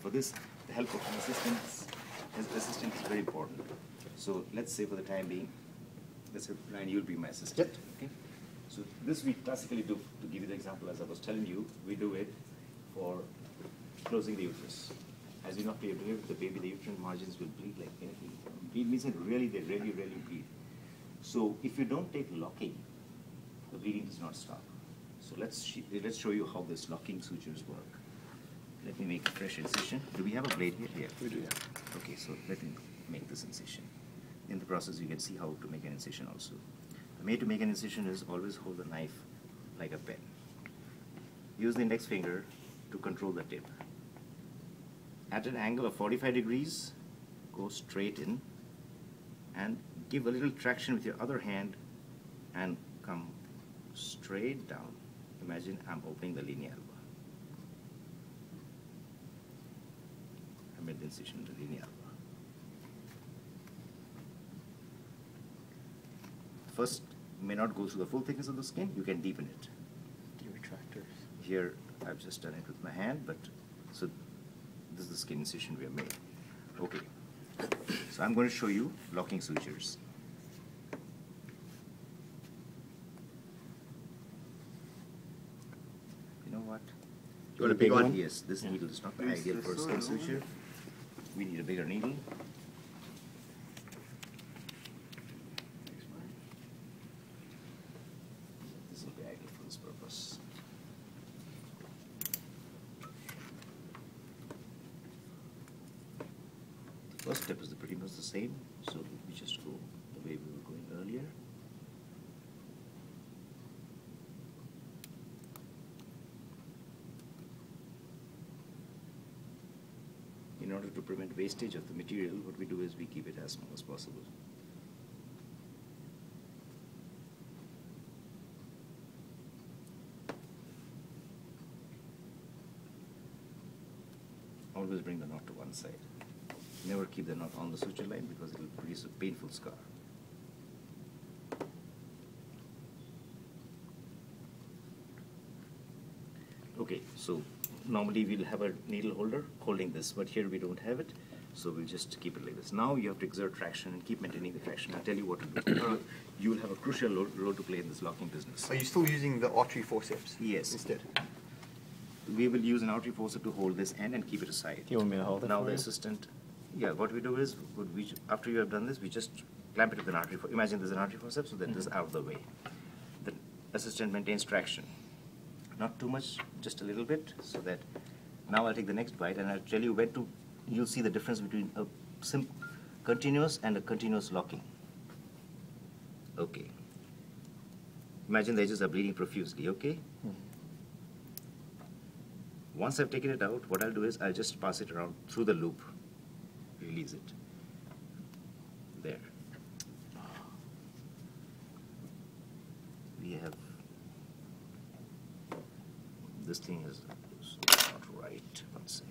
for this, the help of an assistant is very important. So let's say for the time being, let's say Ryan, you'll be my assistant. Yep. Okay. So this we classically do, to give you the example as I was telling you, we do it for closing the uterus. As you know, after you deliver the baby, the uterine margins will bleed like anything. Bleed means that really, they really bleed. So if you don't take locking, the bleeding does not stop. So let's show you how this locking sutures work. Let me make a fresh incision. Do we have a blade here? Yeah. We do, yeah. Okay, so let me make this incision. In the process, you can see how to make an incision also. The way to make an incision is always hold the knife like a pen. Use the index finger to control the tip. At an angle of 45 degrees, go straight in and give a little traction with your other hand and come straight down. Imagine I'm opening the linea alba. I made the incision in the linea alba. First, may not go through the full thickness of the skin, you can deepen it. The retractors. Here, I've just done it with my hand, but so this is the skin incision we have made. Okay, so I'm going to show you locking sutures. You know what? You want a big one? Yes, this needle is not ideal for a skin suture. We need a bigger needle. This will be ideal for this purpose. The first step is pretty much the same, so we just go the way we were going earlier. In order to prevent wastage of the material, what we do is we keep it as small as possible. Always bring the knot to one side. Never keep the knot on the suture line because it will produce a painful scar. Okay, so normally we'll have a needle holder holding this, but here we don't have it, so we'll just keep it like this. Now you have to exert traction and keep maintaining the traction. I'll tell you what to do. You will have a crucial role to play in this locking business. Are you still using the artery forceps? Yes. Instead? We will use an artery forceps to hold this end and keep it aside. Do you want me to hold it Now for the you? assistant, yeah, what we do is, after you have done this, we just clamp it with an artery. Imagine there's an artery forceps, so that this is out of the way. The assistant maintains traction. Not too much, just a little bit, so that now I'll take the next bite and I'll tell you when to, you'll see the difference between a continuous and a continuous locking. Okay. Imagine the edges are bleeding profusely, okay? Once I've taken it out, what I'll do is I'll just pass it around through the loop. Release it. There. We have, this thing is not right. One sec.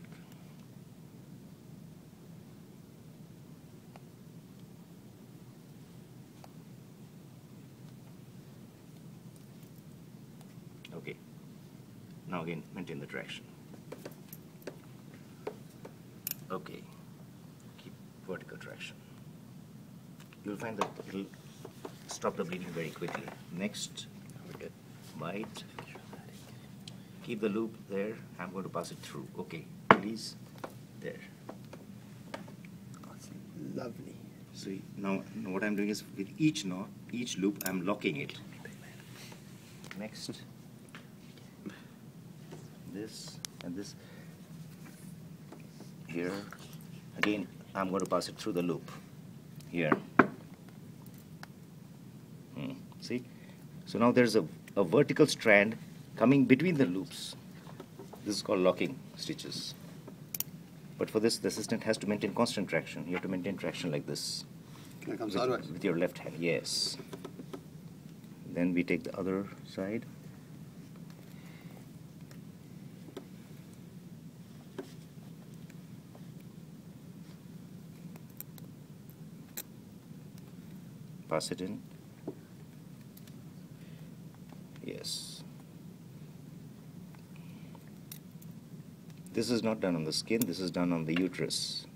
Okay. Now again, maintain the traction. Okay. Keep vertical traction. You'll find that it'll stop the bleeding very quickly. Next, bite. Keep the loop there. I'm going to pass it through. Okay, release. There. That's lovely. So now what I'm doing is with each knot, each loop, I'm locking it. Next, this and this. Here, again, I'm going to pass it through the loop. Here. See? So now there's a vertical strand coming between the loops. This is called locking stitches. But for this, the assistant has to maintain constant traction. You have to maintain traction like this. Can I come sideways? With your left hand, yes. Then we take the other side. Pass it in. Yes. This is not done on the skin, this is done on the uterus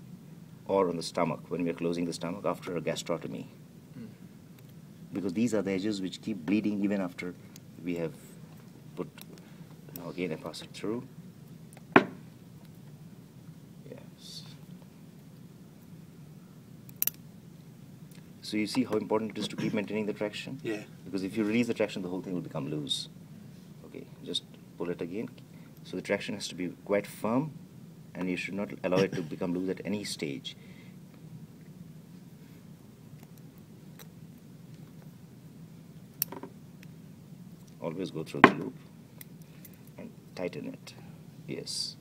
or on the stomach when we are closing the stomach after a gastrotomy. Because these are the edges which keep bleeding even after we have put. Now again I pass it through. Yes. So you see how important it is to keep maintaining the traction? Yeah. Because if you release the traction, the whole thing will become loose. Okay, just pull it again. So the traction has to be quite firm, and you should not allow it to become loose at any stage. Always go through the loop and tighten it. Yes.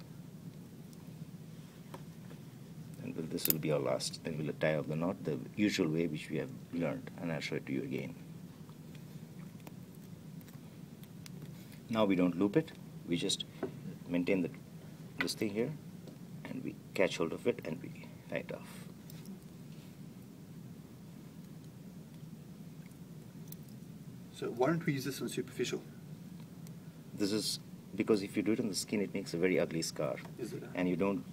And this will be our last. Then we'll tie up the knot the usual way which we have learned, and I'll show it to you again. Now we don't loop it. We just maintain this thing here, and we catch hold of it and we tie it off. So why don't we use this on superficial? This is because if you do it on the skin, it makes a very ugly scar. Is it? And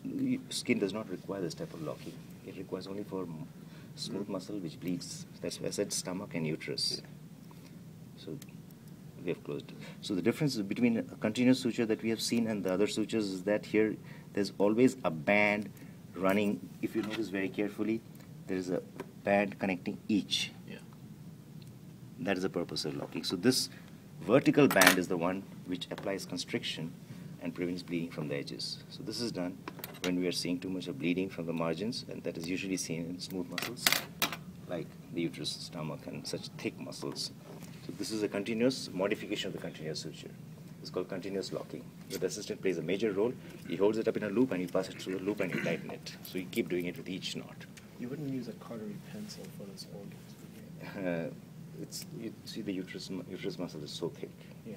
skin does not require this type of locking. It requires only for smooth muscle which bleeds. That's why I said stomach and uterus. Yeah. So we have closed it. So the difference between a continuous suture that we have seen and the other sutures is that here there's always a band running. If you notice very carefully, there is a band connecting each. Yeah. That is the purpose of locking. So this vertical band is the one which applies constriction and prevents bleeding from the edges. So this is done when we are seeing too much of bleeding from the margins, and that is usually seen in smooth muscles like the uterus, stomach, and such thick muscles. So this is a continuous modification of the continuous suture. It's called continuous locking. The assistant plays a major role. He holds it up in a loop and you pass it through the loop and you tighten it. So you keep doing it with each knot. You wouldn't use a cautery pencil for this organs, would you? You see the uterus muscle is so thick. Yeah.